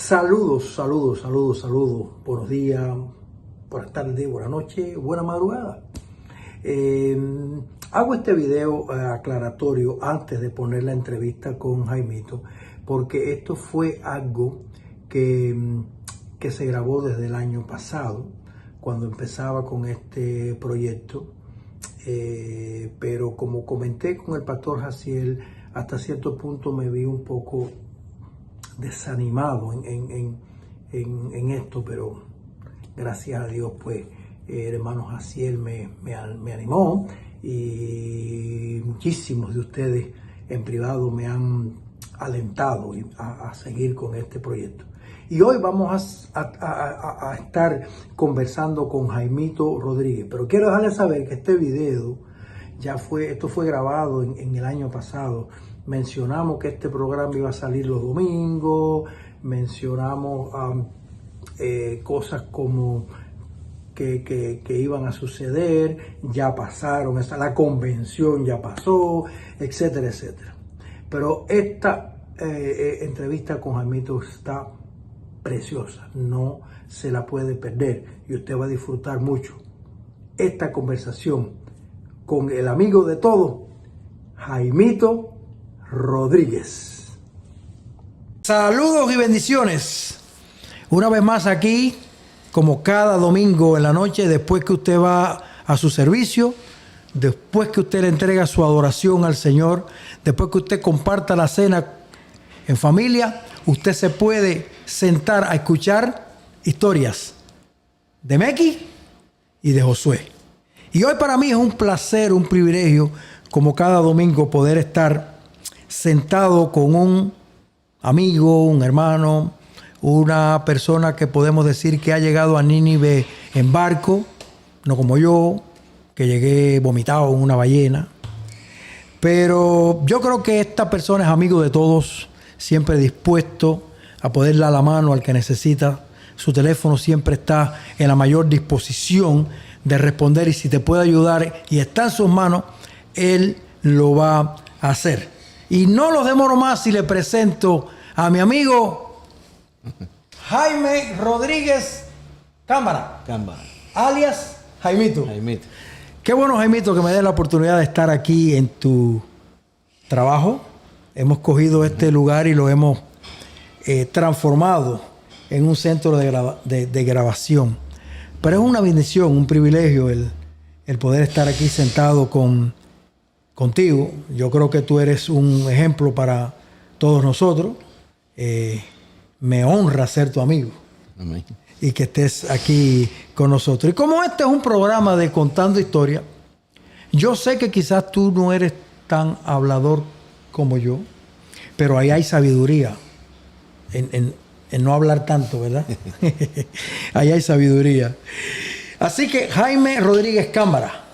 Saludos, saludos, saludos, saludos. Buenos días, buenas tardes, buenas noches, buena madrugada. Hago este video aclaratorio antes de poner la entrevista con Jaimito, porque esto fue algo que se grabó desde el año pasado, cuando empezaba con este proyecto. Pero como comenté con el pastor Jaciel, hasta cierto punto me vi un poco desanimado en esto, pero gracias a Dios, pues el hermano Jaciel me animó, y muchísimos de ustedes en privado me han alentado a seguir con este proyecto. Y hoy vamos a estar conversando con Jaimito Rodríguez, pero quiero dejarles saber que este video esto fue grabado en el año pasado. Mencionamos que este programa iba a salir los domingos, mencionamos cosas como que iban a suceder, ya pasaron, la convención ya pasó, etcétera, etcétera. Pero esta entrevista con Jaimito está preciosa, no se la puede perder y usted va a disfrutar mucho esta conversación con el amigo de todos, Jaimito Rodríguez. Saludos y bendiciones. Una vez más aquí, como cada domingo en la noche, después que usted va a su servicio, después que usted le entrega su adoración al Señor, después que usted comparta la cena en familia, usted se puede sentar a escuchar historias de Meki y de Josué. Y hoy para mí es un placer, un privilegio, como cada domingo, poder estar sentado con un amigo, un hermano, una persona que podemos decir que ha llegado a Nínive en barco, no como yo, que llegué vomitado en una ballena. Pero yo creo que esta persona es amigo de todos, siempre dispuesto a poder dar la mano al que necesita. Su teléfono siempre está en la mayor disposición de responder, y si te puede ayudar y está en sus manos, él lo va a hacer. Y no los demoro más y le presento a mi amigo Jaime Rodríguez Cámara, alias Jaimito. Qué bueno, Jaimito, que me dé la oportunidad de estar aquí en tu trabajo. Hemos cogido este lugar y lo hemos transformado en un centro de grabación. Pero es una bendición, un privilegio el poder estar aquí sentado contigo. Yo creo que tú eres un ejemplo para todos nosotros. Me honra ser tu amigo. Amén. Y que estés aquí con nosotros. Y como este es un programa de contando historias, yo sé que quizás tú no eres tan hablador como yo, pero ahí hay sabiduría en no hablar tanto, ¿verdad? Ahí hay sabiduría. Así que Jaime Rodríguez Cámara.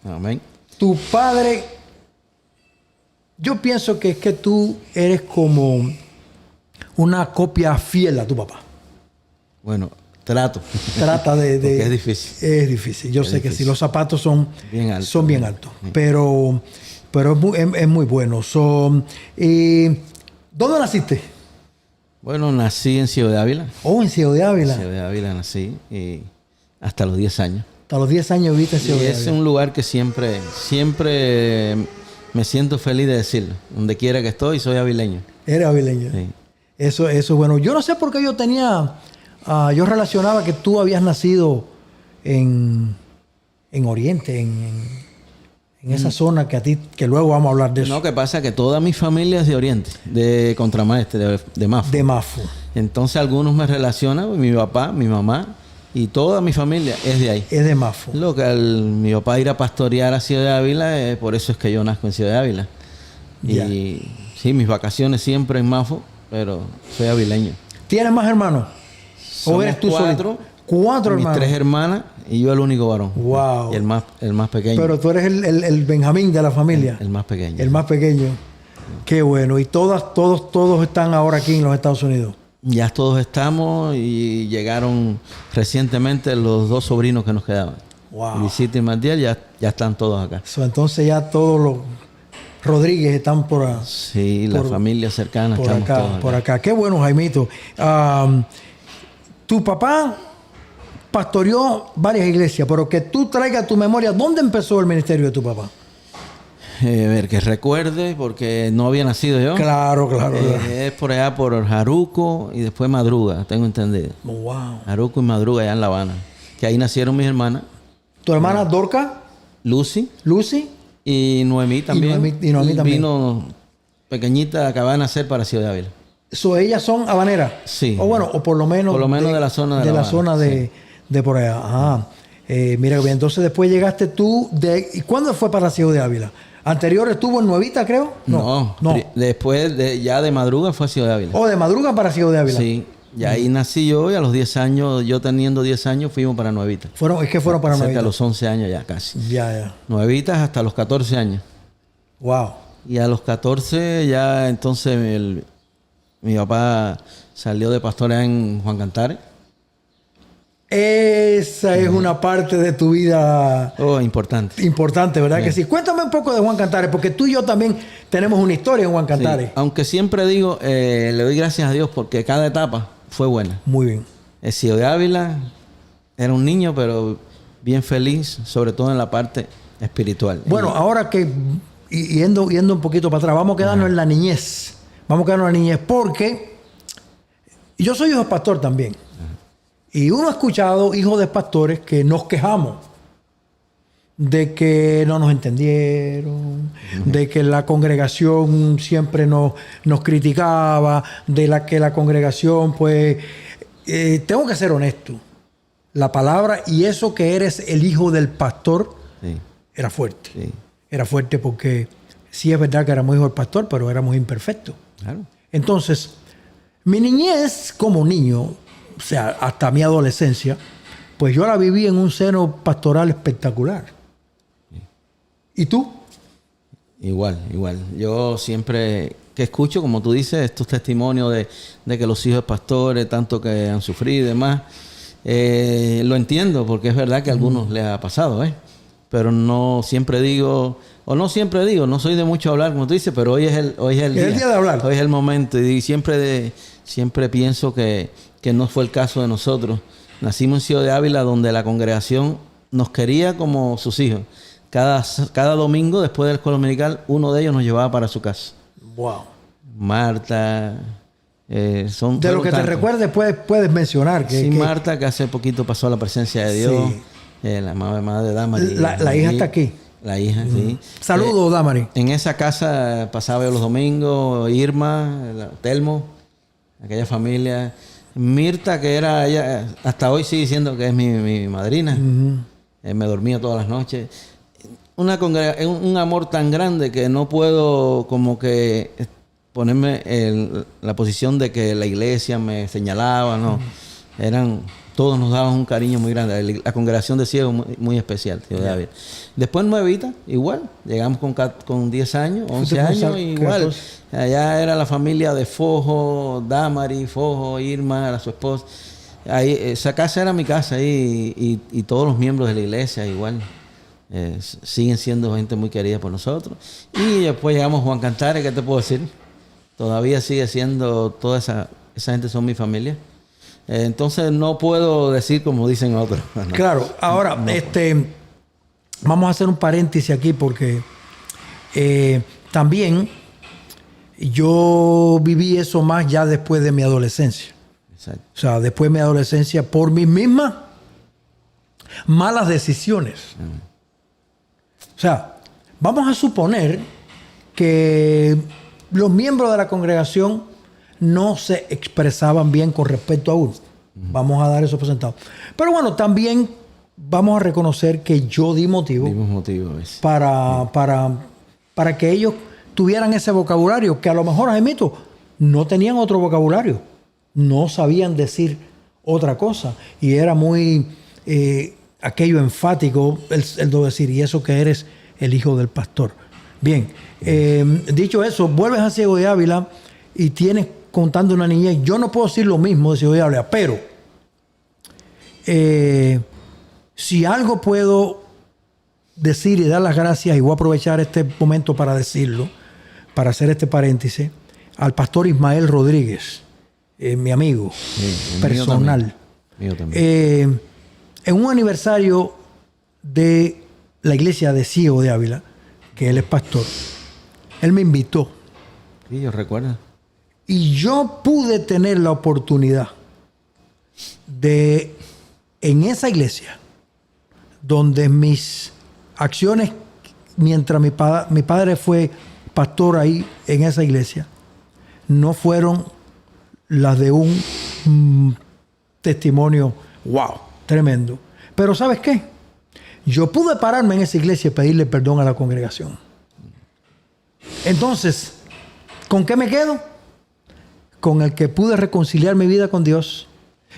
Amén. Tu padre, yo pienso que es que tú eres como una copia fiel a tu papá. Bueno, trata de es difícil. Es difícil. Yo sé que sí, los zapatos son bien altos. Sí. Pero es muy bueno. ¿Dónde naciste? Bueno, nací en Ciego de Ávila. Oh, en Ciego de Ávila. En Ciego de Ávila nací hasta los 10 años. Hasta los 10 años viviste en Ciego de Ávila. Es un lugar que siempre me siento feliz de decirlo. Donde quiera que estoy, soy avileño. Eres avileño. Sí. Eso es bueno. Yo no sé por qué yo relacionaba que tú habías nacido en Oriente, en esa zona que luego vamos a hablar de eso. No, que pasa que toda mi familia es de Oriente, de Contramaestre, de Mafo. De Mafo. Entonces algunos me relacionan, mi papá, mi mamá y toda mi familia es de ahí. Es de Mafo. Mi papá ir a pastorear a Ciego de Ávila, por eso es que yo nazco en Ciego de Ávila. Ya. Y sí, mis vacaciones siempre en Mafo, pero soy avileño. ¿Tienes más hermanos? ¿O eres tú solo? 4 hermanos. Mis 3 hermanas y yo el único varón. Wow. Y el más pequeño. Pero tú eres el Benjamín de la familia. El más pequeño. El más pequeño. Qué bueno. ¿Y todos están ahora aquí en los Estados Unidos? Ya todos estamos, y llegaron recientemente los 2 sobrinos que nos quedaban. Wow. Visita y Matiel ya están todos acá. Entonces ya todos los Rodríguez están Sí, la familia cercana. por estamos acá, todos por acá. Qué bueno, Jaimito. Tu papá pastoreó varias iglesias, pero que tú traigas a tu memoria, ¿dónde empezó el ministerio de tu papá? A ver, que recuerde, porque no había nacido yo. Claro. Es por allá, por Jaruco y después Madruga, tengo entendido. Wow. Jaruco y Madruga, allá en La Habana. Que ahí nacieron mis hermanas. ¿Tu hermana Dorca? Lucy Lucy. y Noemí también. Y Noemí también. Vino pequeñita, acababa de nacer para Ciudad de Ávila. ¿Ellas son habaneras? Sí. O bueno, o por lo menos de la zona de La la Habana, zona de por allá. Ajá. Mira bien, entonces después llegaste tú ¿y cuándo fue para Ciudad de Ávila? ¿Anterior estuvo en Nuevita, creo? No. Después ya de Madruga fue a Ciudad de Ávila. ¿O de Madruga para Ciudad de Ávila? Sí. Y ahí nací yo y a los 10 años, yo teniendo 10 años, fuimos para Nuevita. Fueron para Cerca Nuevita. a los 11 años ya casi. Ya. Nuevitas hasta los 14 años. Wow. Y a los 14 ya entonces mi papá salió de pastor en Juan Cantares. Esa es una parte de tu vida importante, ¿verdad? Que sí. Cuéntame un poco de Juan Cantares, porque tú y yo también tenemos una historia en Juan Cantares. Sí. Aunque siempre digo, le doy gracias a Dios porque cada etapa fue buena. Muy bien. El Ciudad de Ávila era un niño, pero bien feliz, sobre todo en la parte espiritual. Bueno, ahora que yendo un poquito para atrás, vamos a quedarnos en la niñez. Porque yo soy hijo de pastor también. Y uno ha escuchado hijos de pastores que nos quejamos de que no nos entendieron, de que la congregación siempre nos criticaba, que la congregación, pues, tengo que ser honesto. La palabra y eso que eres el hijo del pastor era fuerte. Sí. Era fuerte porque sí es verdad que éramos hijos del pastor, pero éramos imperfectos. Claro. Entonces, mi niñez como niño, o sea, hasta mi adolescencia, pues yo la viví en un seno pastoral espectacular. Sí. ¿Y tú? Igual. Yo siempre que escucho, como tú dices, estos testimonios de que los hijos de pastores, tanto que han sufrido y demás, lo entiendo, porque es verdad que a algunos les ha pasado, pero no siempre digo, no soy de mucho hablar, como tú dices, pero hoy es el día. El día de hablar. Hoy es el momento, y siempre pienso que no fue el caso de nosotros. Nacimos en Ciudad de Ávila, donde la congregación nos quería como sus hijos. Cada domingo, después de la escuela dominical, uno de ellos nos llevaba para su casa. Wow. Marta, de lo que te recuerdes, puedes mencionar. Marta, que hace poquito pasó a la presencia de Dios. Sí. La madre de Damari. La hija está aquí. La hija, sí. Saludos, Damari. En esa casa pasaba yo los domingos, Irma, Telmo, aquella familia. Mirta, que era ella, hasta hoy sigue diciendo que es mi madrina. Me dormía todas las noches. Un amor tan grande que no puedo como que ponerme en la posición de que la iglesia me señalaba, no. Todos nos daban un cariño muy grande. La congregación de ciegos muy, muy especial. Después Nuevita, igual. Llegamos con 10 años, 11 años, igual. Allá era la familia de Fojo, Damari, Fojo, Irma, era su esposa. Ahí, esa casa era mi casa ahí, y todos los miembros de la iglesia igual. Siguen siendo gente muy querida por nosotros. Y después llegamos a Juan Cantares, ¿qué te puedo decir? Todavía sigue siendo, toda esa gente son mi familia. Entonces no puedo decir como dicen otros. No. Claro, ahora vamos a hacer un paréntesis aquí porque también yo viví eso más ya después de mi adolescencia. Exacto. O sea, después de mi adolescencia, por mis mismas malas decisiones. O sea, vamos a suponer que los miembros de la congregación no se expresaban bien con respecto a uno. Vamos a dar eso por sentado. Pero bueno, también vamos a reconocer que yo di motivo para que ellos tuvieran ese vocabulario, que a lo mejor, Jaimito, no tenían otro vocabulario. No sabían decir otra cosa. Y era muy aquello enfático, el decir, y eso que eres el hijo del pastor. Bien, dicho eso, vuelves a Ciego de Ávila y tienes contando una niñez. Yo no puedo decir lo mismo de Ciego de Ávila, pero si algo puedo decir y dar las gracias, y voy a aprovechar este momento para decirlo, para hacer este paréntesis, al pastor Ismael Rodríguez, mi amigo personal. Mío también. En un aniversario de la iglesia de Ciego de Ávila, que él es pastor, él me invitó. Sí, yo recuerdo. Y yo pude tener la oportunidad de, en esa iglesia, donde mis acciones, mientras mi padre fue pastor ahí en esa iglesia, no fueron las de un testimonio, wow, tremendo. Pero ¿sabes qué? Yo pude pararme en esa iglesia y pedirle perdón a la congregación. Entonces, ¿con qué me quedo? Con el que pude reconciliar mi vida con Dios,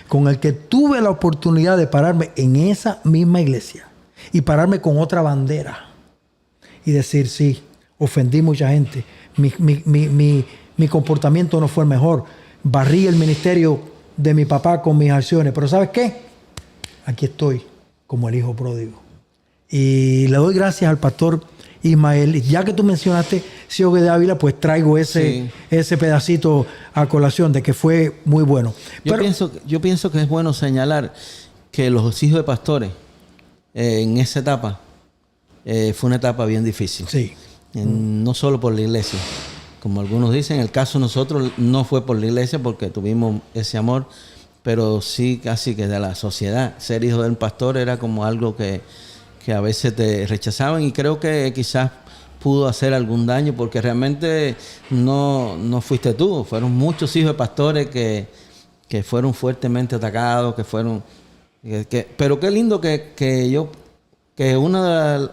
con el que tuve la oportunidad de pararme en esa misma iglesia y pararme con otra bandera y decir, sí, ofendí mucha gente, mi comportamiento no fue el mejor, barrí el ministerio de mi papá con mis acciones, pero ¿sabes qué? Aquí estoy como el hijo pródigo. Y le doy gracias al pastor Ismael. Y ya que tú mencionaste Ciego de Ávila, pues traigo ese pedacito a colación de que fue muy bueno. Yo pienso que es bueno señalar que los hijos de pastores en esa etapa fue una etapa bien difícil. Sí. No solo por la iglesia. Como algunos dicen, el caso de nosotros no fue por la iglesia porque tuvimos ese amor, pero sí casi que de la sociedad. Ser hijo de un pastor era como algo que a veces te rechazaban, y creo que quizás pudo hacer algún daño porque realmente no fuiste tú, fueron muchos hijos de pastores que fueron fuertemente atacados, pero qué lindo que una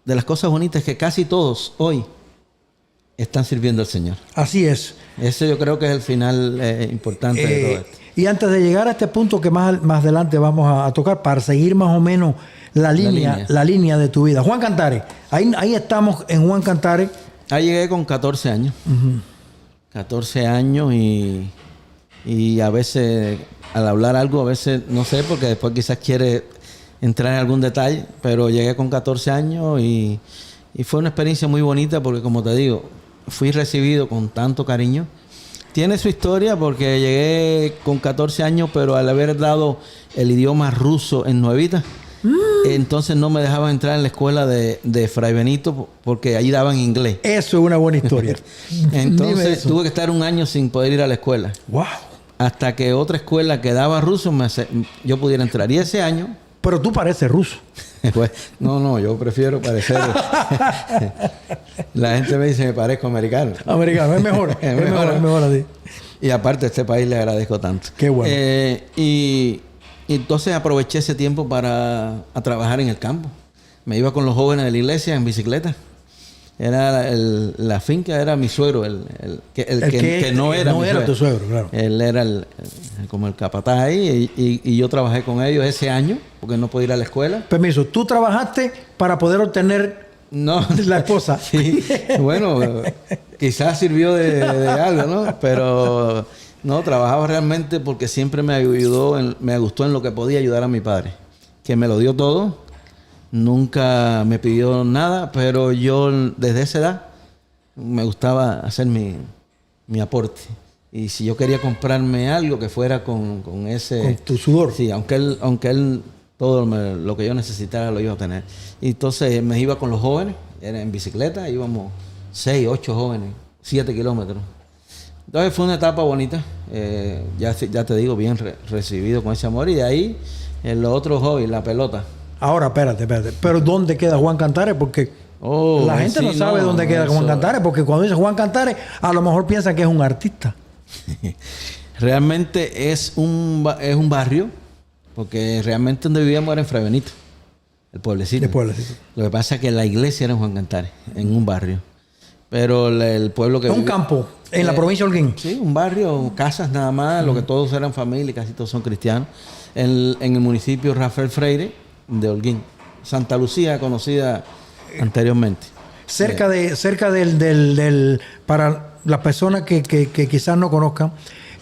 de las cosas bonitas es que casi todos hoy están sirviendo al Señor. Así es. Ese yo creo que es el final importante de todo esto. Y antes de llegar a este punto que más adelante vamos a tocar, para seguir más o menos la línea de tu vida. Juan Cantares, ahí estamos en Juan Cantares. Ahí llegué con 14 años. 14 años y a veces al hablar algo, a veces no sé, porque después quizás quiere entrar en algún detalle, pero llegué con 14 años y fue una experiencia muy bonita porque, como te digo, fui recibido con tanto cariño. Tiene su historia porque llegué con 14 años, pero al haber dado el idioma ruso en Nuevita, entonces no me dejaban entrar en la escuela de Fray Benito porque allí daban inglés. Eso es una buena historia. Entonces tuve que estar un año sin poder ir a la escuela. ¡Wow! Hasta que otra escuela que daba ruso yo pudiera entrar. Y ese año... Pero tú pareces ruso. Pues, no, yo prefiero parecer... La gente me dice me parezco americano. Americano, es mejor. es mejor así. Y aparte a este país le agradezco tanto. Qué bueno. Y entonces aproveché ese tiempo a trabajar en el campo. Me iba con los jóvenes de la iglesia en bicicleta. Era la finca era mi suegro, el que no era mi suegro. Tu suegro, claro. Él era como el capataz ahí y yo trabajé con ellos ese año porque no podía ir a la escuela. Permiso, ¿tú trabajaste para poder obtener la esposa? Sí, bueno, quizás sirvió de algo, ¿no? Pero no, trabajaba realmente porque siempre me gustó en lo que podía ayudar a mi padre, que me lo dio todo. Nunca me pidió nada, pero yo desde esa edad me gustaba hacer mi aporte. Y si yo quería comprarme algo que fuera con ese... Con tu sudor. Sí, aunque él todo lo que yo necesitara lo iba a tener. Y entonces me iba con los jóvenes, era en bicicleta, íbamos 6, 8 jóvenes, 7 kilómetros. Entonces fue una etapa bonita, ya te digo, bien recibido con ese amor. Y de ahí, los otros hobbies, la pelota. Ahora, espérate. Pero ¿dónde queda Juan Cantares? Porque la gente no sabe dónde queda Juan Cantares, porque cuando dice Juan Cantares, a lo mejor piensan que es un artista. Realmente es un barrio, porque realmente donde vivíamos era en Fray Benito, el pueblecito. Lo que pasa es que la iglesia era en Juan Cantares, en un barrio. Pero el pueblo que... Un campo, en la provincia de Holguín. Sí, un barrio, casas nada más, lo que todos eran familia, casi todos son cristianos. En el municipio Rafael Freire, de Holguín. Santa Lucía, conocida anteriormente. Cerca del para las personas que quizás no conozcan,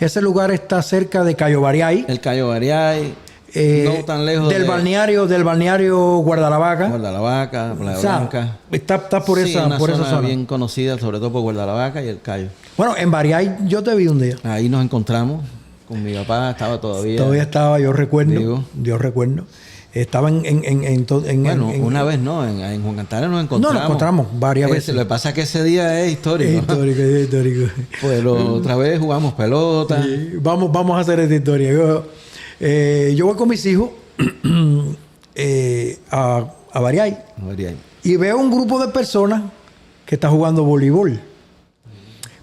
ese lugar está cerca de Cayo Bariay. El Cayo Bariay. no tan lejos del balneario Guardalavaca. Guardalavaca, Playa Blanca. Está por esa zona. Bien conocida, sobre todo por Guardalavaca y el Cayo. Bueno, en Bariay yo te vi un día. Ahí nos encontramos con mi papá, estaba todavía. Todavía estaba, yo recuerdo. Vivo. Yo recuerdo. Estaba una vez no, en Juan Cantares nos encontramos. No, nos encontramos varias veces. Lo que pasa es que ese día es histórico. Es histórico. Pues otra vez jugamos pelota. Sí, vamos a hacer esta historia. Yo voy con mis hijos a Bariay. Y veo un grupo de personas que está jugando voleibol.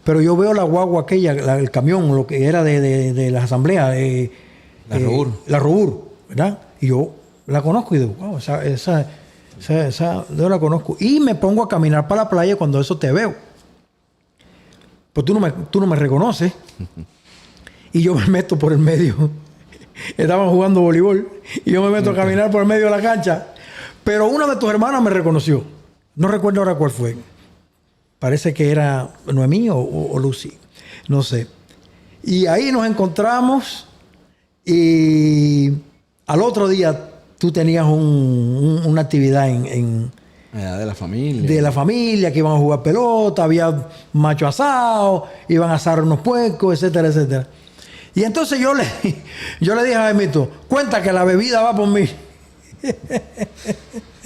Pero yo veo la guagua aquella, el camión, lo que era de las asambleas. La Robur, ¿verdad? Y yo la conozco y digo, wow, esa yo la conozco. Y me pongo a caminar para la playa cuando eso te veo. Pues tú no me reconoces. Y yo me meto por el medio. Estaban jugando voleibol. Y yo me meto a caminar por el medio de la cancha. Pero una de tus hermanas me reconoció. No recuerdo ahora cuál fue. Parece que era Noemí o Lucy. No sé. Y ahí nos encontramos. Y al otro día tú tenías una actividad de la familia. De la familia, que iban a jugar pelota, había macho asado, iban a asar unos puercos, etcétera, etcétera. Y entonces yo le dije a Jaimito, cuenta que la bebida va por mí.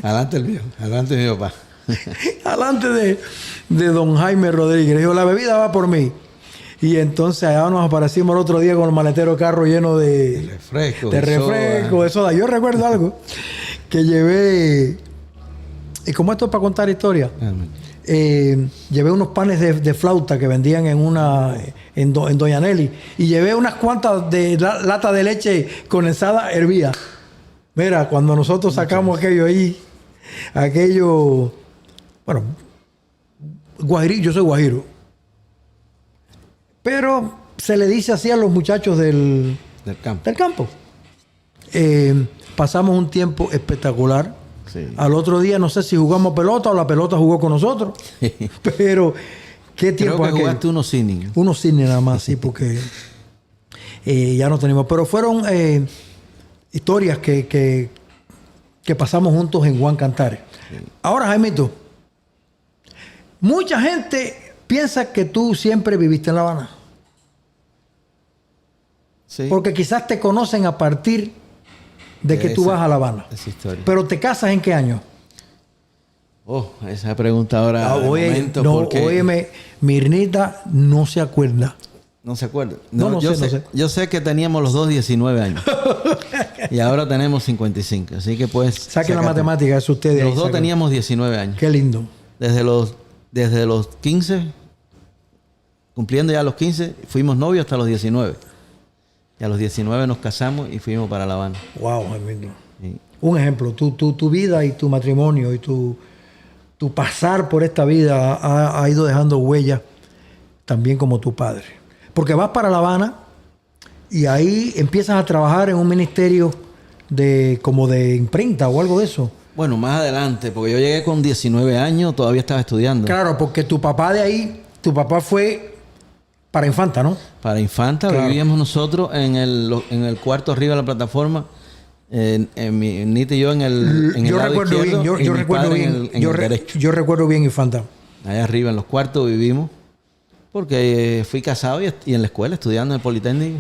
Adelante el viejo, adelante mi papá. Adelante de don Jaime Rodríguez. Le dijo, la bebida va por mí. Y entonces allá nos aparecimos el otro día con el maletero de carro lleno de refresco, de soda. Yo recuerdo algo que llevé, y como esto es para contar historias, llevé unos panes de flauta que vendían en Doña Nelly, y llevé unas cuantas de lata de leche condensada hervida. Mira, cuando nosotros sacamos aquello, bueno, guajiri, yo soy guajiro. Pero se le dice así a los muchachos del campo. Pasamos un tiempo espectacular. Sí. Al otro día no sé si jugamos pelota o la pelota jugó con nosotros. Pero qué tiempo. Creo que jugaste unos innings. Unos innings nada más, sí, porque ya no tenemos. Pero fueron historias que pasamos juntos en Juan Cantares. Sí. Ahora, Jaimito, mucha gente piensa que tú siempre viviste en La Habana. Sí. Porque quizás te conocen a partir de que tú vas a La Habana. Esa historia. Pero ¿te casas en qué año? Oh, esa pregunta ahora. Óyeme, Mirnita no se acuerda. No se acuerda. No sé. Yo sé que teníamos los dos 19 años. Y ahora tenemos 55. Así que pues. Saquen la matemática, es ustedes. Los dos teníamos 19 años. Qué lindo. Desde los 15, cumpliendo ya los 15, fuimos novios hasta los 19. Y a los 19 nos casamos y fuimos para La Habana. Wow, Jaimito. Sí. Un ejemplo, tu vida y tu matrimonio y tu pasar por esta vida ha ido dejando huellas también como tu padre. Porque vas para La Habana y ahí empiezas a trabajar en un ministerio como de imprenta o algo de eso. Bueno, más adelante, porque yo llegué con 19 años, todavía estaba estudiando. Claro, porque tu papá fue para Infanta, ¿no? Para Infanta, claro. Vivíamos nosotros en el cuarto arriba de la plataforma, Nita y yo en el lado izquierdo, yo recuerdo bien Infanta. Allá arriba en los cuartos vivimos, porque fui casado y en la escuela estudiando en el Politécnico.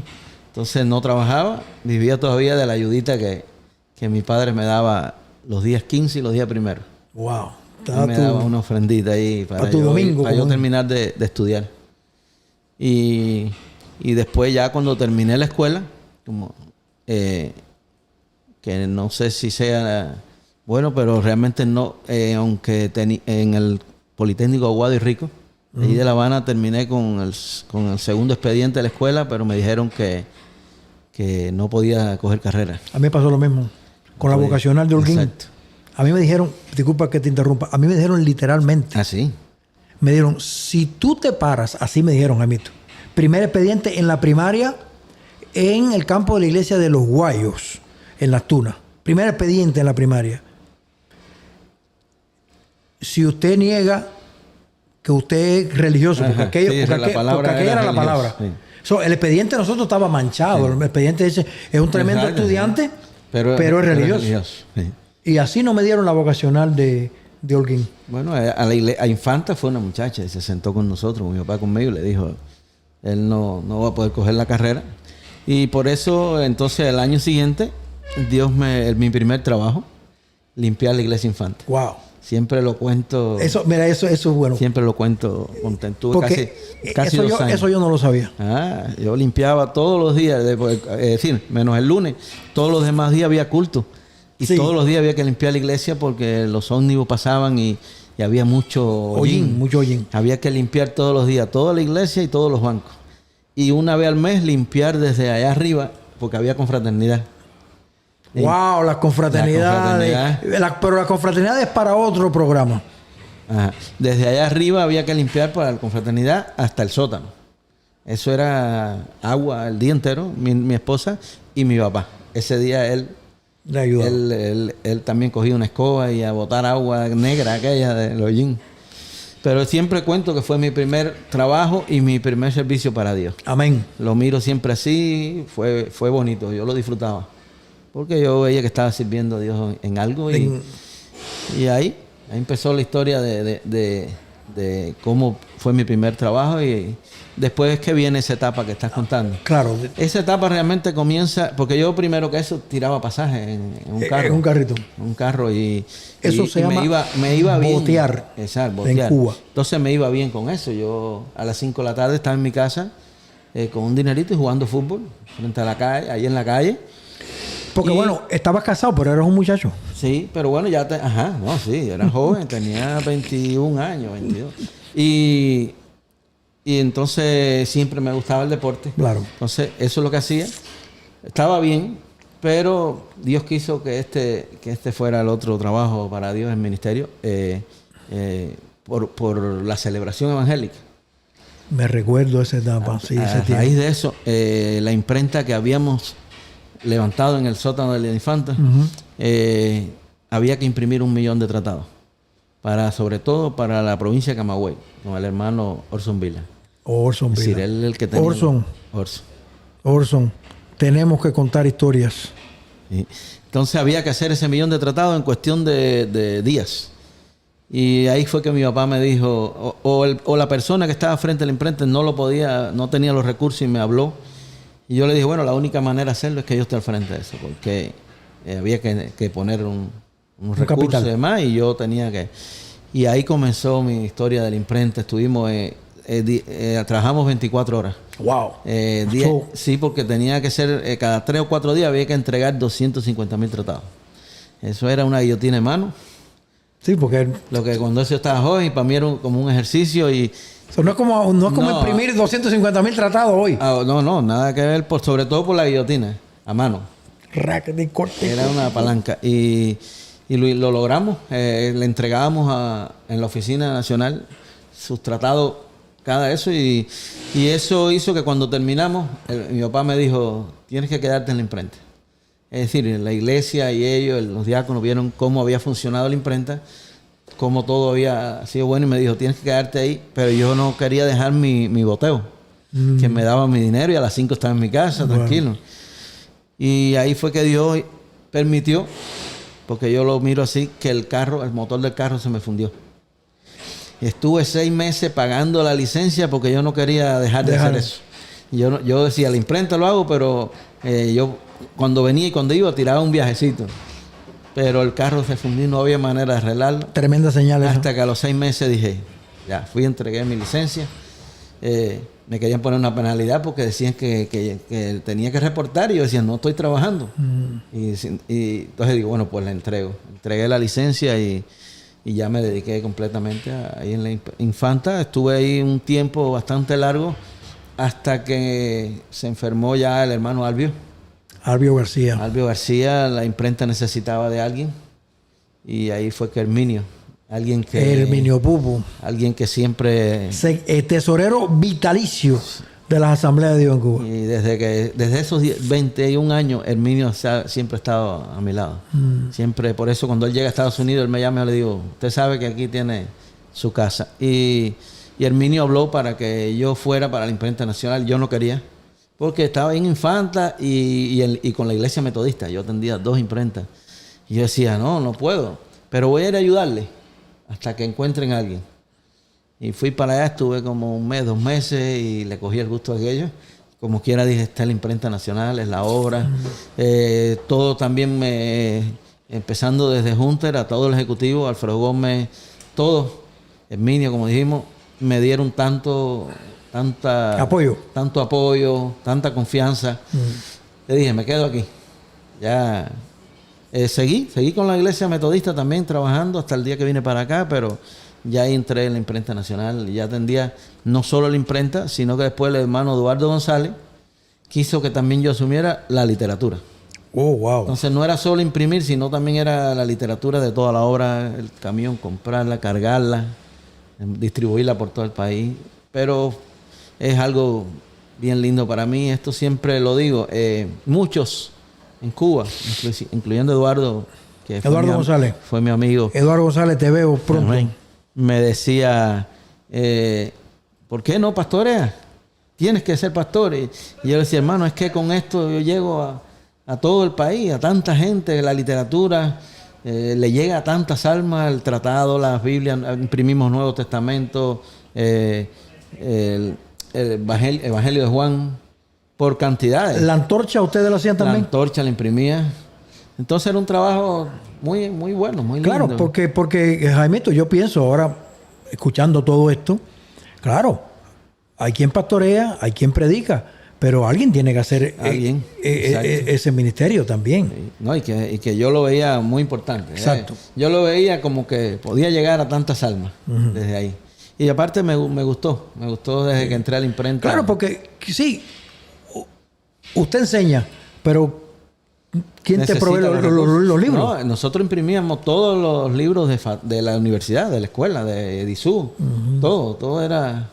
Entonces no trabajaba, vivía todavía de la ayudita que mi padre me daba los días 15 y los días primeros. Wow. Me daba una ofrendita ahí para yo terminar de estudiar. Y después ya cuando terminé la escuela, como que no sé si sea bueno, pero realmente no, aunque en el Politécnico Aguado y Rico, allí de La Habana terminé con el segundo expediente de la escuela, pero me dijeron que no podía coger carrera. A mí me pasó lo mismo. Con la vocacional de Holguín. Exacto. A mí me dijeron, disculpa que te interrumpa, a mí me dijeron literalmente. ¿Ah, sí? Me dijeron, si tú te paras, así me dijeron, Jaimito, primer expediente en la primaria, en el campo de la iglesia de los Guayos, en Las Tunas. Primer expediente en la primaria. Si usted niega que usted es religioso, porque aquella era la palabra. Sí. El expediente de nosotros estaba manchado. Sí. El expediente ese es un tremendo estudiante Pero es religioso. Sí. Y así no me dieron la vocacional de Holguín. Bueno, a Infanta fue una muchacha y se sentó con nosotros, con mi papá conmigo, y le dijo, él no va a poder coger la carrera. Y por eso, entonces, el año siguiente, mi primer trabajo, limpiar la iglesia Infanta. Wow. Siempre lo cuento. Eso es bueno. Siempre lo cuento contento. Tuve casi 2 años. Eso yo no lo sabía. Yo limpiaba todos los días, es decir, menos el lunes. Todos los demás días había culto. Y sí, todos los días había que limpiar la iglesia porque los ómnibus pasaban y había mucho hollín. Mucho hollín. Había que limpiar todos los días, toda la iglesia y todos los bancos. Y una vez al mes limpiar desde allá arriba porque había confraternidad. Wow, las confraternidades. Pero la confraternidad es para otro programa. Ajá. Desde allá arriba había que limpiar para la confraternidad hasta el sótano. Eso era agua el día entero, mi esposa y mi papá. Ese día él también cogía una escoba y a botar agua negra aquella del hollín. Pero siempre cuento que fue mi primer trabajo y mi primer servicio para Dios. Amén. Lo miro siempre así, fue bonito, yo lo disfrutaba. Porque yo veía que estaba sirviendo a Dios en algo y ahí empezó la historia de cómo fue mi primer trabajo y después que viene esa etapa que estás contando. Claro. Esa etapa realmente comienza, porque yo primero que eso tiraba pasajes en un carro. En un carrito. Un carro eso se llama me iba bien. Botear. Exacto, botear. En Cuba. Entonces me iba bien con eso. Yo a las 5 de la tarde estaba en mi casa con un dinerito y jugando fútbol frente a la calle, ahí en la calle. Porque bueno, estabas casado, pero eras un muchacho. Sí, pero bueno, yo era joven, tenía 21 años, 22. Y entonces siempre me gustaba el deporte. Claro. Entonces, eso es lo que hacía. Estaba bien, pero Dios quiso que este fuera el otro trabajo para Dios, el ministerio, por la celebración evangélica. Me recuerdo esa etapa, sí, ese tiempo. A raíz de eso, la imprenta que habíamos levantado en el sótano de la Infanta, había que imprimir 1 millón de tratados, sobre todo para la provincia de Camagüey, con el hermano Orson Vila. Orson Vila. Es decir, él el que tenía... Orson. Tenemos que contar historias. Sí. Entonces había que hacer ese 1 millón de tratados en cuestión de días. Y ahí fue que mi papá me dijo, o la persona que estaba frente a la imprenta no tenía los recursos y me habló. Y yo le dije, bueno, la única manera de hacerlo es que yo esté al frente de eso, porque había que poner un recurso y demás, y yo tenía que... Y ahí comenzó mi historia de la imprenta. Estuvimos, trabajamos 24 horas. ¡Wow! Sí, porque tenía que ser, cada 3 o 4 días había que entregar 250,000 tratados. Eso era una guillotina en mano. Sí, porque... Lo que cuando yo estaba joven, para mí era como un ejercicio y... So, no es como imprimir 250,000 tratados hoy. No, nada que ver, sobre todo por la guillotina, a mano. Era una palanca. Y lo logramos. Le entregábamos en la Oficina Nacional sus tratados, cada eso. Y eso hizo que cuando terminamos, mi papá me dijo, tienes que quedarte en la imprenta. Es decir, la iglesia y ellos, los diáconos, vieron cómo había funcionado la imprenta, cómo todo había sido bueno y me dijo, tienes que quedarte ahí, pero yo no quería dejar mi boteo, que me daba mi dinero y a las 5 estaba en mi casa, tranquilo. Y ahí fue que Dios permitió, porque yo lo miro así, que el motor del carro se me fundió. Estuve 6 meses pagando la licencia porque yo no quería dejar de hacer eso. Yo decía, la imprenta lo hago, pero yo cuando venía y cuando iba tiraba un viajecito. Pero el carro se fundió y no había manera de arreglarlo. Tremenda señal. Hasta que a los 6 meses dije, ya, fui y entregué mi licencia. Me querían poner una penalidad porque decían que tenía que reportar y yo decía, no estoy trabajando. Y entonces digo, bueno, pues la entrego. Entregué la licencia y ya me dediqué completamente ahí en la Infanta. Estuve ahí un tiempo bastante largo hasta que se enfermó ya el hermano Albio. Albio García, la imprenta necesitaba de alguien y ahí fue que Herminio Pupo, alguien que siempre... tesorero vitalicio de las asambleas de Dios en Cuba. Y desde esos 21 años, Herminio siempre ha estado a mi lado. Siempre, por eso cuando él llega a Estados Unidos, él me llama y le digo, usted sabe que aquí tiene su casa. Y Herminio habló para que yo fuera para la imprenta nacional. Yo no quería, porque estaba en Infanta y con la iglesia metodista. Yo atendía 2 imprentas. Y yo decía, no puedo, pero voy a ir a ayudarle hasta que encuentren a alguien. Y fui para allá, estuve como 1 mes, 2 meses y le cogí el gusto a aquello. Como quiera dije, está la imprenta nacional, es la obra. Todo también empezando desde Hunter a todo el ejecutivo, Alfredo Gómez, todos, Herminio, como dijimos, me dieron tanto apoyo, tanta confianza. Le dije, me quedo aquí. Ya seguí con la iglesia metodista también trabajando hasta el día que vine para acá, pero ya entré en la imprenta nacional y ya atendía no solo la imprenta, sino que después el hermano Eduardo González quiso que también yo asumiera la literatura. Oh, wow. Entonces no era solo imprimir, sino también era la literatura de toda la obra, el camión, comprarla, cargarla, distribuirla por todo el país. Pero es algo bien lindo para mí, esto siempre lo digo. Muchos en Cuba, incluyendo Eduardo, que Eduardo González. Fue mi amigo. Eduardo González, te veo pronto. Amén. Me decía, ¿por qué no pastoreas? Tienes que ser pastor. Y yo le decía, hermano, es que con esto yo llego a todo el país, a tanta gente, la literatura le llega a tantas almas, el tratado, las Biblias, imprimimos Nuevo Testamento, el Evangelio de Juan, por cantidades. ¿La antorcha ustedes lo hacían también? La antorcha la imprimía. Entonces era un trabajo muy, muy bueno, muy lindo. Claro, porque Jaimito, yo pienso ahora, escuchando todo esto, claro, hay quien pastorea, hay quien predica, pero alguien tiene que hacer ese ministerio también. Sí. No, y que yo lo veía muy importante. Exacto. Yo lo veía como que podía llegar a tantas almas desde ahí. Y aparte me gustó desde que entré a la imprenta. Claro, porque sí, usted enseña, pero ¿quién te provee los libros? No, nosotros imprimíamos todos los libros de la universidad, de la escuela, de Edisú. Todo era...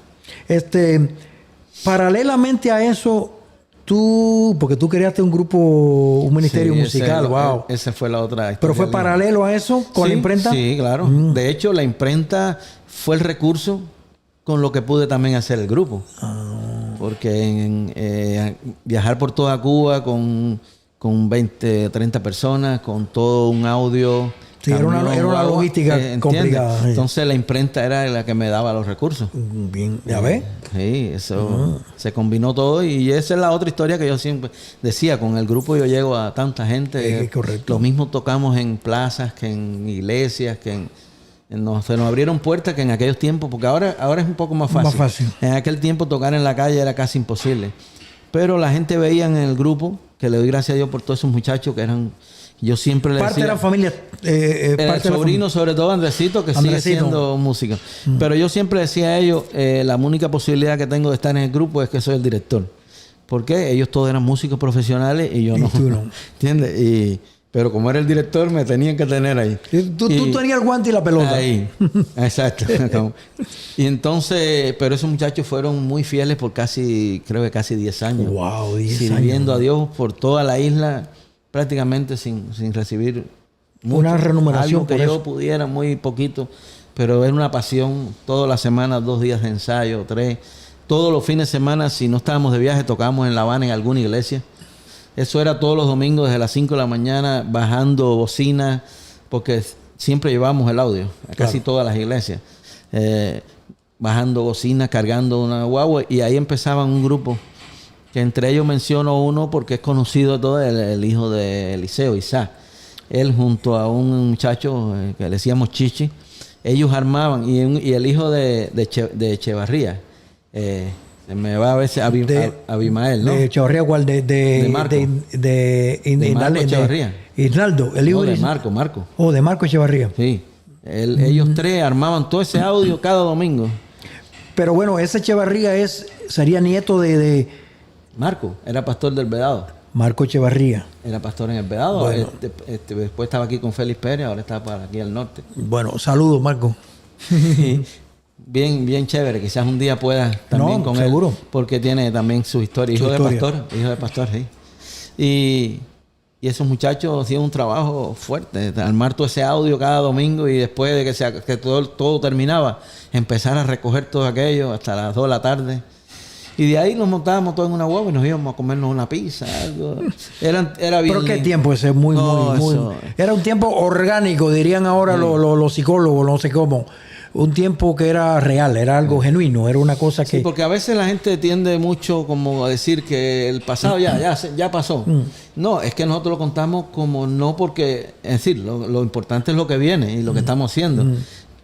Paralelamente a eso, porque tú creaste un grupo, un ministerio musical, wow. Esa fue la otra historia. ¿Pero fue paralelo a eso, con la imprenta? Sí, claro. De hecho, la imprenta fue el recurso con lo que pude también hacer el grupo. Porque viajar por toda Cuba con 20, 30 personas, con todo un audio... Sí, era una logística complicada. Sí. Entonces la imprenta era la que me daba los recursos. Bien, ¿ya ves? Sí, eso se combinó todo y esa es la otra historia que yo siempre decía. Con el grupo yo llego a tanta gente. Correcto. Lo mismo tocamos en plazas, que en iglesias, que se nos abrieron puertas que en aquellos tiempos, porque ahora es un poco más fácil. En aquel tiempo tocar en la calle era casi imposible. Pero la gente veía en el grupo, que le doy gracias a Dios por todos esos muchachos que eran... Yo siempre le decía... Parte de la familia... el sobrino, sobre todo Andresito, que sigue siendo músico. Pero yo siempre decía a ellos, la única posibilidad que tengo de estar en el grupo es que soy el director. ¿Por qué? Ellos todos eran músicos profesionales y yo no. Tú no. ¿Entiendes? Pero como era el director, me tenían que tener ahí. Tú tenías el guante y la pelota. Ahí. Exacto. Y entonces, pero esos muchachos fueron muy fieles por creo que casi 10 años. Wow, 10 años. Sirviendo a Dios por toda la isla, prácticamente sin recibir una remuneración algo que yo pudiera, muy poquito, pero era una pasión. Todas las semanas, 2 días de ensayo, 3. Todos los fines de semana, si no estábamos de viaje, tocábamos en La Habana en alguna iglesia. Eso era todos los domingos desde las 5 de la mañana, bajando bocinas, porque siempre llevábamos el audio a casi todas las iglesias. Bajando bocinas, cargando una guagua, y ahí empezaban un grupo, que entre ellos menciono uno porque es conocido todo, el hijo de Eliseo, Isaac. Él junto a un muchacho que le decíamos Chichi, ellos armaban, y el hijo de Echevarría, se me va a veces Abimael, ¿no? De Echevarría, ¿cuál? De Marco. De Marco Echevarría. Isnaldo, el hijo de Marco. Oh, de Marco Echevarría. Sí. Ellos 3 armaban todo ese audio cada domingo. Pero bueno, ese Echevarría sería nieto de... Marco, era pastor del Vedado. Marco Echevarría. Era pastor en el Vedado. Bueno. Después estaba aquí con Félix Pérez, ahora está para aquí al norte. Bueno, saludos, Marco. Bien chévere. Quizás un día pueda también con seguro. él. Porque tiene también su historia. Hijo de pastor, sí. Y esos muchachos hacían un trabajo fuerte. Armar todo ese audio cada domingo y después de que todo terminaba, empezar a recoger todo aquello hasta las 2 de la tarde. Y de ahí nos montábamos todos en una guagua y nos íbamos a comernos una pizza, algo. Era bien. Pero qué lindo. tiempo ese, muy. Era un tiempo orgánico, dirían ahora los psicólogos, no sé cómo. Un tiempo que era real, era algo genuino, era una cosa que... Sí, porque a veces la gente tiende mucho como a decir que el pasado ya pasó. No, es que nosotros lo contamos como no porque... Es decir, lo importante es lo que viene y lo que estamos haciendo.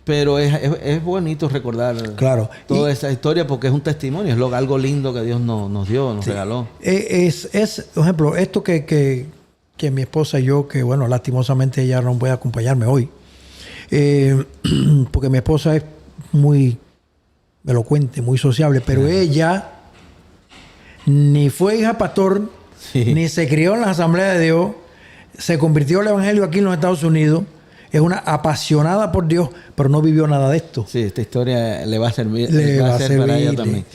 Pero es bonito recordar toda esa historia porque es un testimonio, es algo lindo que Dios nos dio, nos regaló. Por ejemplo, esto que mi esposa y yo, que bueno, lastimosamente ella no puede acompañarme hoy, porque mi esposa es muy elocuente, muy sociable, pero ella ni fue hija de pastor, ni se crió en la Asamblea de Dios, se convirtió al Evangelio aquí en los Estados Unidos, es una apasionada por Dios, pero no vivió nada de esto. Sí, esta historia le va a servir, le va a servir para ella también.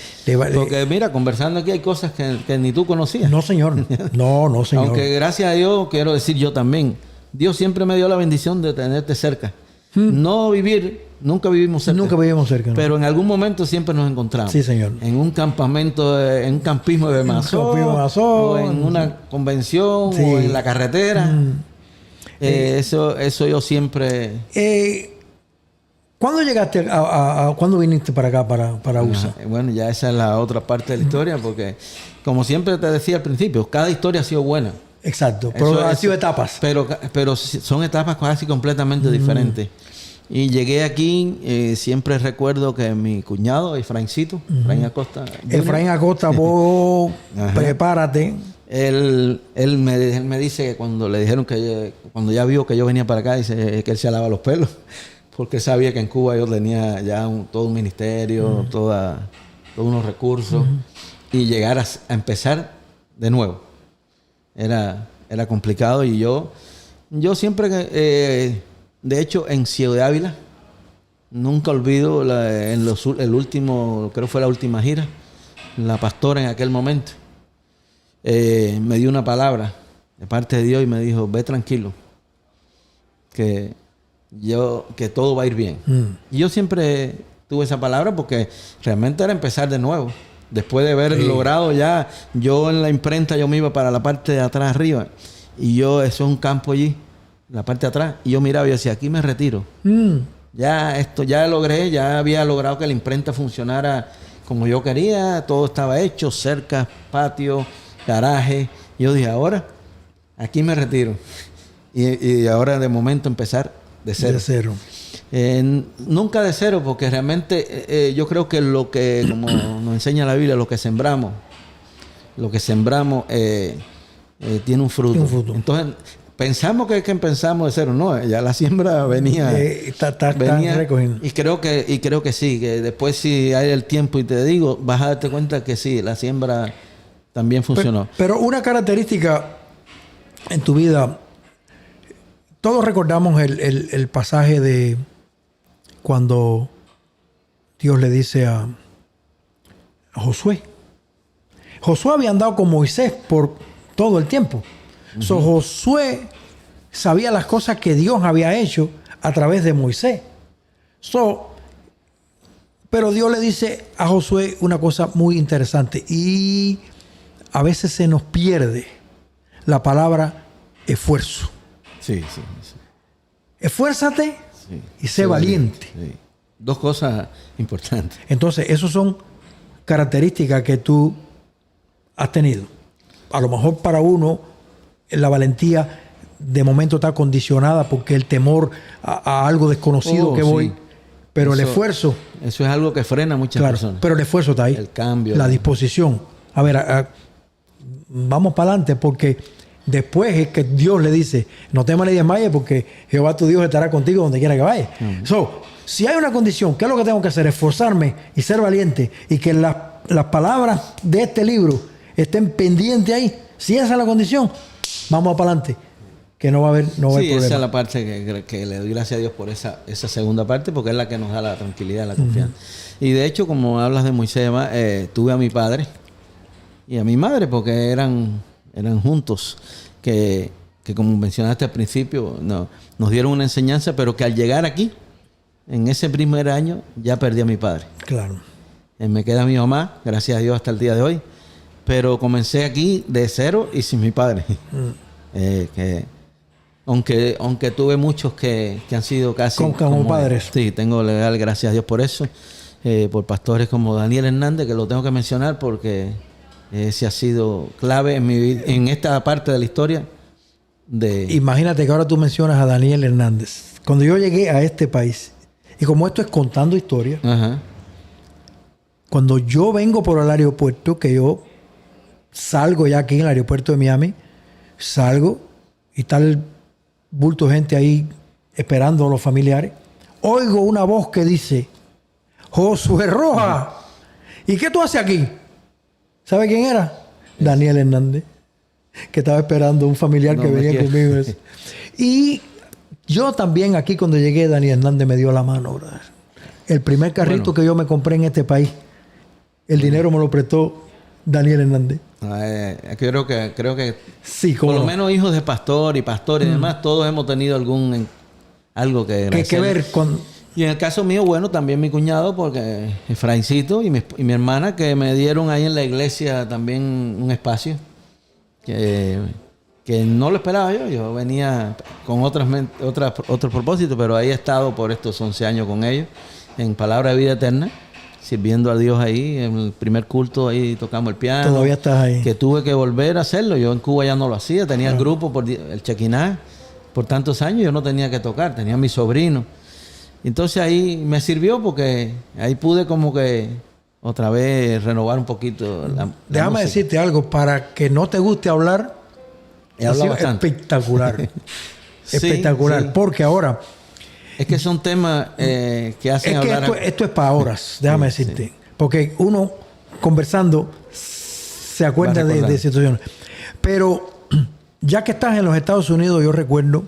Porque mira, conversando aquí hay cosas que ni tú conocías. No, señor. No, señor. Aunque gracias a Dios, quiero decir yo también, Dios siempre me dio la bendición de tenerte cerca. No nunca vivimos cerca. Nunca vivimos cerca. ¿No? Pero en algún momento siempre nos encontramos. Sí, señor. En un campamento, en un campismo de Mazó, o en una convención, o en la carretera. Eso yo siempre... ¿Cuándo llegaste ¿cuándo viniste para acá, para USA? Bueno, ya esa es la otra parte de la historia, porque como siempre te decía al principio, cada historia ha sido buena. Exacto, pero han sido etapas. Pero son etapas casi completamente diferentes. Y llegué aquí, siempre recuerdo que mi cuñado, Efraíncito, Efraín Acosta. Efraín Acosta, vos prepárate. Él me dice que cuando le dijeron cuando ya vio que yo venía para acá, dice que él se alaba los pelos, porque sabía que en Cuba yo tenía ya todo un ministerio, todos unos recursos, y llegar a empezar de nuevo. Era complicado y yo siempre, de hecho, en Ciudad Ávila, nunca olvido el último, creo que fue la última gira, la pastora en aquel momento me dio una palabra de parte de Dios y me dijo, ve tranquilo, que todo va a ir bien. Y yo siempre tuve esa palabra porque realmente era empezar de nuevo. Después de haber logrado ya, yo en la imprenta yo me iba para la parte de atrás arriba y eso es un campo allí, la parte de atrás, y yo miraba y decía, aquí me retiro. Ya logré, ya había logrado que la imprenta funcionara como yo quería, todo estaba hecho, cerca, patio, garaje. Y yo dije, ahora, aquí me retiro. Y ahora de momento empezar de cero. Nunca de cero, porque realmente yo creo que lo que, como nos enseña la Biblia, lo que sembramos tiene un fruto. Entonces, pensamos que empezamos de cero. No, ya la siembra venía. Venía recogiendo. Y creo que sí, que después si hay el tiempo y te digo, vas a darte cuenta que sí, la siembra también funcionó. Pero una característica en tu vida, todos recordamos el pasaje de cuando Dios le dice a Josué. Josué había andado con Moisés por todo el tiempo. So, Josué sabía las cosas que Dios había hecho a través de Moisés. Pero Dios le dice a Josué una cosa muy interesante y a veces se nos pierde la palabra esfuerzo. Sí. Esfuérzate y sé valiente. Sí. Dos cosas importantes. Entonces, esas son características que tú has tenido. A lo mejor para uno, la valentía de momento está condicionada porque el temor a algo desconocido que voy. Pero el esfuerzo... Eso es algo que frena a muchas personas. Pero el esfuerzo está ahí. El cambio. La disposición. A ver, vamos para adelante porque después es que Dios le dice, no temas ni desmayes porque Jehová tu Dios estará contigo donde quiera que vayas. Si hay una condición, ¿qué es lo que tengo que hacer? Esforzarme y ser valiente y que las palabras de este libro estén pendientes ahí. Si esa es la condición, vamos para adelante. Que no va a haber problema. Esa es la parte que le doy gracias a Dios por esa segunda parte, porque es la que nos da la tranquilidad, la confianza. Y de hecho, como hablas de Moisés, tuve a mi padre y a mi madre, porque eran juntos, que como mencionaste al principio, nos dieron una enseñanza, pero que al llegar aquí, en ese primer año, ya perdí a mi padre. Claro. Me queda mi mamá, gracias a Dios, hasta el día de hoy. Pero comencé aquí de cero y sin mi padre. Aunque tuve muchos que han sido casi como padres. Sí, tengo legal, gracias a Dios por eso. Por pastores como Daniel Hernández, que lo tengo que mencionar porque ese ha sido clave en mi vida, en esta parte de la historia. Imagínate que ahora tú mencionas a Daniel Hernández. Cuando yo llegué a este país, y como esto es contando historia, Ajá. Cuando yo vengo por el aeropuerto, que yo salgo ya aquí en el aeropuerto de Miami, salgo y está el bulto de gente ahí esperando a los familiares, oigo una voz que dice, Josué Rojas, ¿y qué tú haces aquí? ¿Sabe quién era? Daniel Hernández, que estaba esperando un familiar que venía conmigo. Y yo también aquí cuando llegué, Daniel Hernández me dio la mano, brother. El primer carrito que yo me compré en este país, el dinero me lo prestó Daniel Hernández. Creo que sí, por lo menos hijos de pastor y pastores y demás, todos hemos tenido algo que ver con... Y en el caso mío, bueno, también mi cuñado, porque Efraincito y mi hermana, que me dieron ahí en la iglesia también un espacio que no lo esperaba yo. Yo venía con otros propósitos, pero ahí he estado por estos 11 años con ellos, en Palabra de Vida Eterna, sirviendo a Dios ahí. En el primer culto ahí tocamos el piano. Todavía estás ahí. Que tuve que volver a hacerlo. Yo en Cuba ya no lo hacía. Tenía el grupo, el Chequiná, por tantos años. Yo no tenía que tocar. Tenía a mi sobrino. Entonces ahí me sirvió porque ahí pude como que otra vez renovar un poquito Déjame decirte algo. Para que no te guste hablar, ha sido espectacular. Espectacular. Sí. Porque ahora... Es que son temas que hacen hablar... Esto es para horas, déjame decirte. Sí. Porque uno, conversando, se acuerda de situaciones. Pero ya que estás en los Estados Unidos, yo recuerdo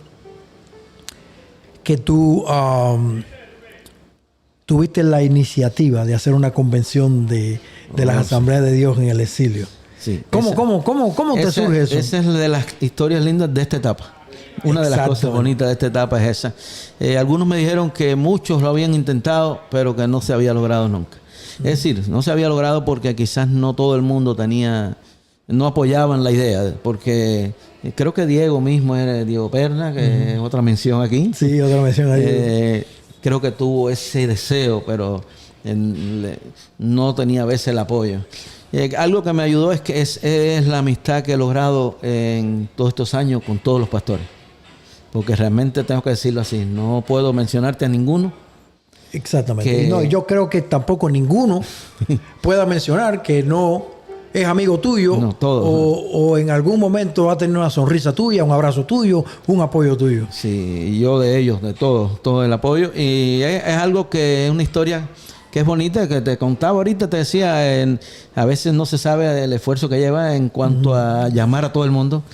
que tú tuviste la iniciativa de hacer una convención de las Asambleas de Dios en el exilio. Sí. ¿Cómo te surge eso? Esa es de las historias lindas de esta etapa. Una de las cosas bonitas de esta etapa es esa. Algunos me dijeron que muchos lo habían intentado, pero que no se había logrado nunca. Es decir, no se había logrado porque quizás no todo el mundo no apoyaban la idea. Porque creo que Diego mismo era Diego Perna, que es otra mención aquí. Sí, otra mención ahí. Creo que tuvo ese deseo, pero no tenía a veces el apoyo. Algo que me ayudó es la amistad que he logrado en todos estos años con todos los pastores. Porque realmente tengo que decirlo así, no puedo mencionarte a ninguno. Exactamente. No, yo creo que tampoco ninguno pueda mencionar que no es amigo tuyo, no, o en algún momento va a tener una sonrisa tuya, un abrazo tuyo, un apoyo tuyo. Sí, y yo de ellos, de todos, todo el apoyo. Y es algo que es una historia que es bonita, que te contaba ahorita, te decía, a veces no se sabe el esfuerzo que lleva en cuanto a llamar a todo el mundo.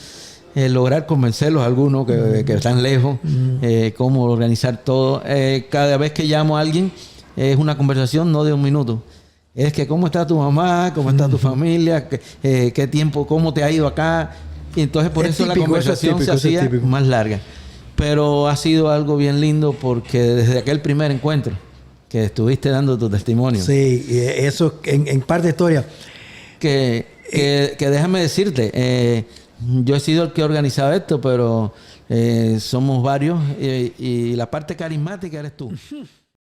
Lograr convencerlos a algunos que están lejos, cómo organizar todo. Cada vez que llamo a alguien es una conversación no de un minuto. Es que cómo está tu mamá, cómo está tu familia, qué tiempo, cómo te ha ido acá. Y entonces por eso la conversación se hacía más larga. Pero ha sido algo bien lindo porque desde aquel primer encuentro que estuviste dando tu testimonio. Sí, eso en parte de historia. Que déjame decirte, yo he sido el que ha organizado esto, pero somos varios y la parte carismática eres tú.